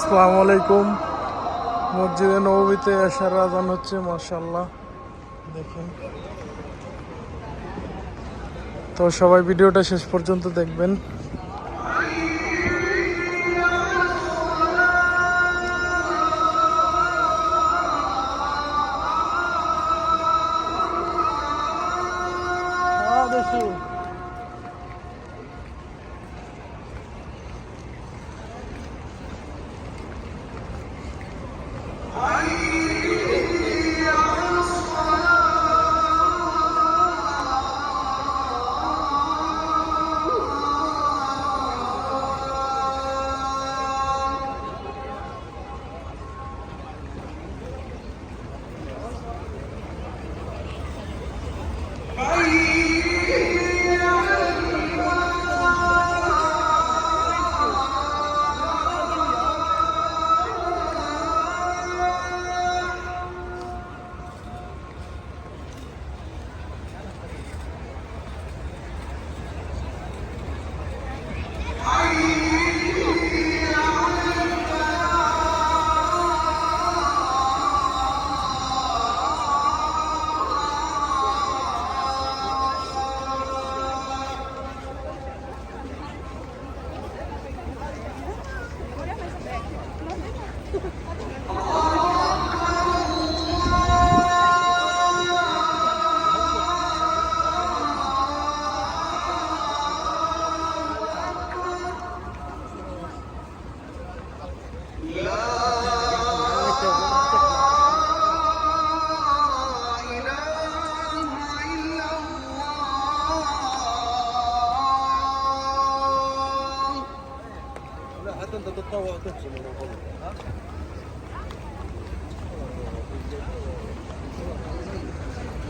আসসালামু আলাইকুম। মসজিদে নববীতে এশার আজান হচ্ছে, মাশাআল্লাহ দেখেন। তো সবাই ভিডিওটা শেষ পর্যন্ত দেখবেন। দেখি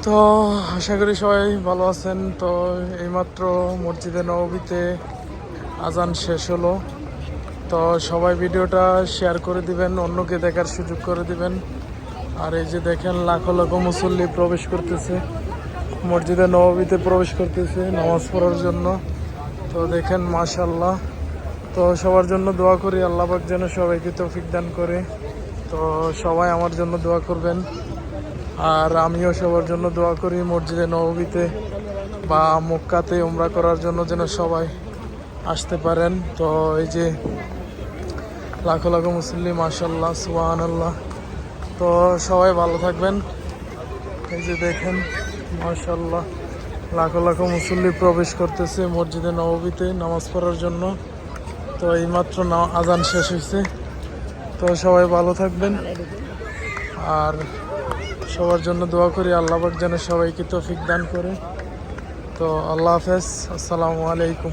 তো আশা করি সবাই ভালো আছেন। তো এইমাত্র মসজিদে নববীতে আজান শেষ হলো। তো সবাই ভিডিওটা শেয়ার করে দিবেন, অন্যকে দেখার সুযোগ করে দিবেন। আর এই যে দেখেন লাখো লাখো মুসল্লি প্রবেশ করতেছে, মসজিদে নববীতে প্রবেশ করতেছে নামাজ পড়ার জন্য। তো দেখেন মাশাআল্লাহ। তো সবার জন্য দোয়া করি, আল্লাহ পাক যেন সবাইকে তৌফিক দান করে। তো সবাই আমার জন্য দোয়া করবেন, আর আমিও সবার জন্য দোয়া করি মসজিদে নববীতে বা মক্কাতে উমরা করার জন্য যেন সবাই আসতে পারেন। তো এই যে লাখো লাখো মুসল্লি, মাশাআল্লাহ, সুবহানাল্লাহ। তো সবাই ভালো থাকবেন। এই যে দেখেন মাশাআল্লাহ, লাখো লাখো মুসল্লি প্রবেশ করতেছে মসজিদে নববীতে নামাজ পড়ার জন্য। তো এইমাত্র আজান শেষ হয়েছে। তো সবাই ভালো থাকবেন, আর সবার জন্য দোয়া করি, আল্লাহ পাক যেন সবাইকে তৌফিক দান করে। তো আল্লাহ হাফেজ, আসসালামু আলাইকুম।